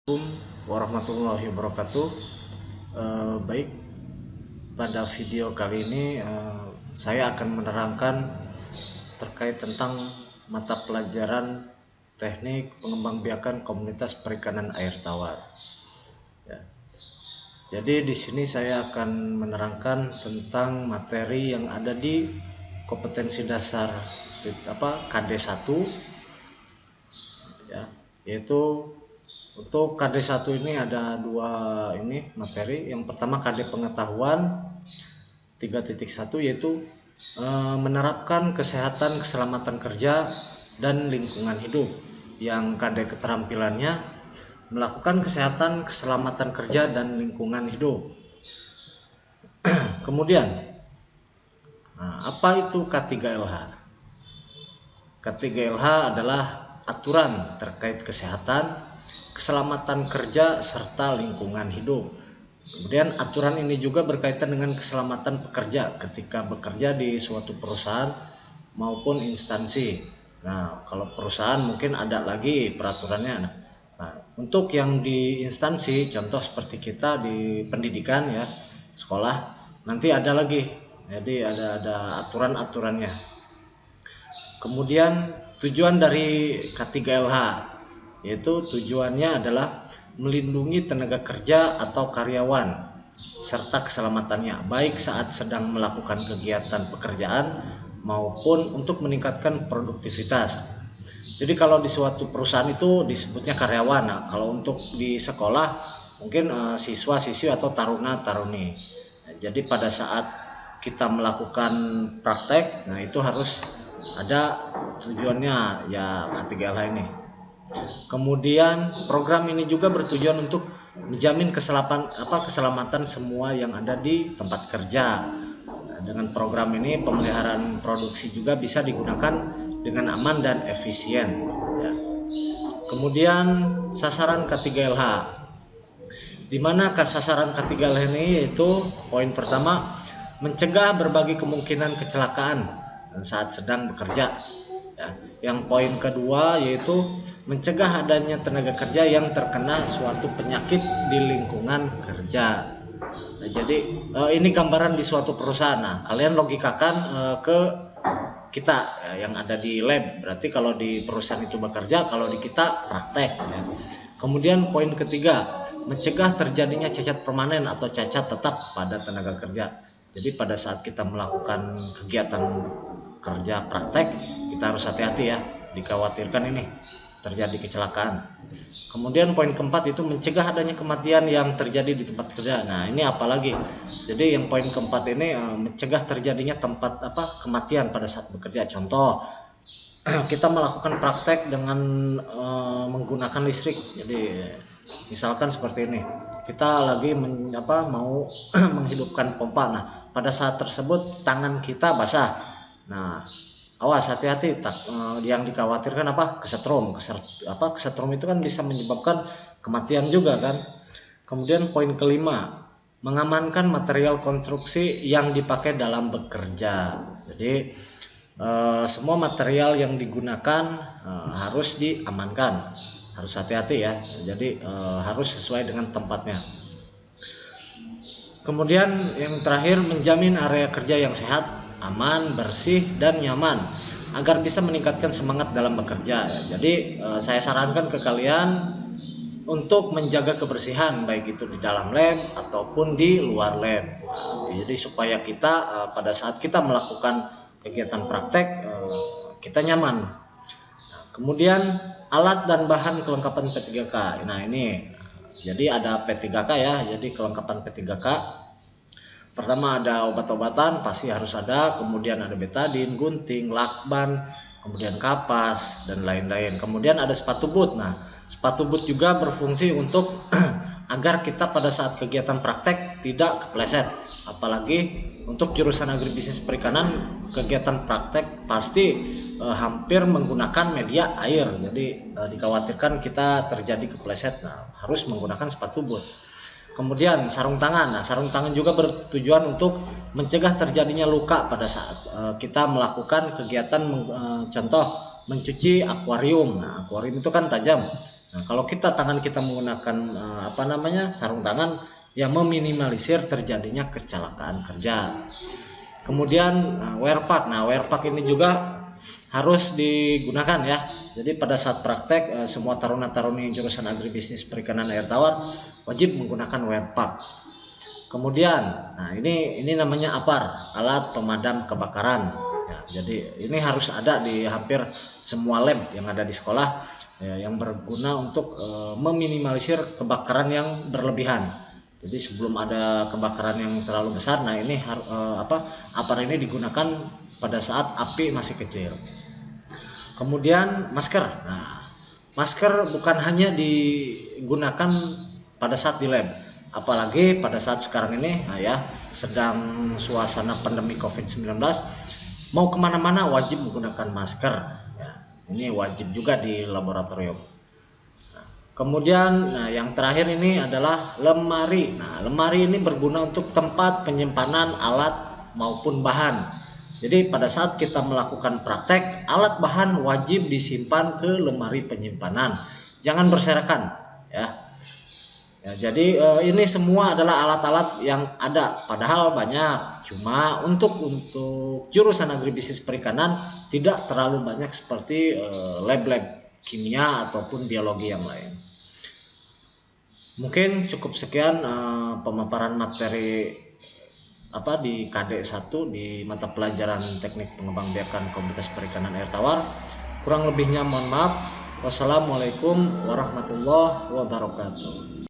Assalamualaikum warahmatullahi wabarakatuh. Baik, pada video kali ini saya akan menerangkan terkait tentang mata pelajaran teknik pengembangbiakan komunitas perikanan air tawar. Ya. Jadi di sini saya akan menerangkan tentang materi yang ada di kompetensi dasar KD1, ya, yaitu untuk KD1 ini ada dua materi. Yang pertama KD pengetahuan 3.1, yaitu menerapkan kesehatan keselamatan kerja dan lingkungan hidup. Yang KD keterampilannya melakukan kesehatan keselamatan kerja dan lingkungan hidup. Kemudian apa itu K3LH? K3LH adalah aturan terkait kesehatan, keselamatan kerja serta lingkungan hidup. Kemudian aturan ini juga berkaitan dengan keselamatan pekerja ketika bekerja di suatu perusahaan maupun instansi. Nah, kalau perusahaan mungkin ada lagi peraturannya. Nah, untuk yang di instansi, contoh seperti kita di pendidikan, ya, sekolah, nanti ada lagi. Jadi ada aturan-aturannya. Kemudian tujuan dari K3LH, yaitu tujuannya adalah melindungi tenaga kerja atau karyawan serta keselamatannya, baik saat sedang melakukan kegiatan pekerjaan maupun untuk meningkatkan produktivitas. Jadi kalau di suatu perusahaan itu disebutnya karyawan. Nah, kalau untuk di sekolah mungkin siswa-siswi atau taruna-taruni. Nah, jadi pada saat kita melakukan praktek, nah itu harus ada tujuannya, ya, K3LH ini. Kemudian program ini juga bertujuan untuk menjamin keselamatan semua yang ada di tempat kerja. Nah, dengan program ini pemeliharaan produksi juga bisa digunakan dengan aman dan efisien, ya. Kemudian sasaran K3LH, di mana sasaran K3LH ini yaitu poin pertama, mencegah berbagai kemungkinan kecelakaan saat sedang bekerja. Yang poin kedua yaitu mencegah adanya tenaga kerja yang terkena suatu penyakit di lingkungan kerja. Nah, jadi ini gambaran di suatu perusahaan. Nah, kalian logikakan ke kita, ya, yang ada di lab. Berarti kalau di perusahaan itu bekerja, kalau di kita praktek, ya. Kemudian poin ketiga, mencegah terjadinya cacat permanen atau cacat tetap pada tenaga kerja. Jadi pada saat kita melakukan kegiatan kerja praktek, kita harus hati-hati, ya, dikhawatirkan ini terjadi kecelakaan. Kemudian poin keempat itu mencegah adanya kematian yang terjadi di tempat kerja. Nah, ini apalagi. Jadi yang poin keempat ini mencegah terjadinya kematian pada saat bekerja. Contoh, kita melakukan praktek dengan menggunakan listrik. Jadi misalkan seperti ini, kita lagi mau menghidupkan pompa. Nah, pada saat tersebut tangan kita basah. Nah, awas, hati-hati, yang dikhawatirkan kesetrum. Kesetrum itu kan bisa menyebabkan kematian juga, kan. Kemudian poin kelima, mengamankan material konstruksi yang dipakai dalam bekerja. Jadi semua material yang digunakan harus diamankan, harus hati-hati, ya. Jadi harus sesuai dengan tempatnya. Kemudian yang terakhir, menjamin area kerja yang sehat, aman, bersih, dan nyaman agar bisa meningkatkan semangat dalam bekerja, ya. Jadi saya sarankan ke kalian untuk menjaga kebersihan, baik itu di dalam lab ataupun di luar lab. Jadi supaya kita pada saat kita melakukan kegiatan praktek kita nyaman. Nah, kemudian alat dan bahan kelengkapan P3K. Nah, ini jadi ada P3K, ya. Jadi kelengkapan P3K, pertama ada obat-obatan, pasti harus ada. Kemudian ada betadin, gunting, lakban, kemudian kapas, dan lain-lain. Kemudian ada sepatu boot. Nah, sepatu boot juga berfungsi untuk agar kita pada saat kegiatan praktek tidak kepleset. Apalagi untuk jurusan agribisnis perikanan, kegiatan praktek pasti hampir menggunakan media air. Jadi dikhawatirkan kita terjadi kepleset. Nah, harus menggunakan sepatu boot. Kemudian sarung tangan. Nah, sarung tangan juga bertujuan untuk mencegah terjadinya luka pada saat kita melakukan kegiatan, contoh mencuci akuarium. Nah, akuarium itu kan tajam. Nah, kalau tangan kita menggunakan sarung tangan, ya meminimalisir terjadinya kecelakaan kerja. Kemudian wear pack. Nah, wear pack ini juga harus digunakan ya. Jadi pada saat praktek semua taruna-taruni jurusan agribisnis perikanan air tawar wajib menggunakan wear pack. Kemudian, nah ini namanya APAR, alat pemadam kebakaran. Ya, jadi ini harus ada di hampir semua lab yang ada di sekolah ya, yang berguna untuk meminimalisir kebakaran yang berlebihan. Jadi sebelum ada kebakaran yang terlalu besar, nah ini APAR ini digunakan pada saat api masih kecil. Kemudian masker. Nah, masker bukan hanya digunakan pada saat di lab, apalagi pada saat sekarang ini sedang suasana pandemi COVID-19, mau kemana-mana wajib menggunakan masker ya, ini wajib juga di laboratorium. Kemudian yang terakhir ini adalah lemari. Nah, lemari ini berguna untuk tempat penyimpanan alat maupun bahan. Jadi pada saat kita melakukan praktek, alat bahan wajib disimpan ke lemari penyimpanan, jangan berserakan ya. Jadi ini semua adalah alat-alat yang ada, padahal banyak. Cuma untuk jurusan agribisnis perikanan tidak terlalu banyak seperti lab-lab kimia ataupun biologi yang lain. Mungkin cukup sekian pemaparan materi di KD1 di mata pelajaran Teknik Pengembangbiakan Komoditas Perikanan Air Tawar. Kurang lebihnya mohon maaf. Wassalamualaikum warahmatullahi wabarakatuh.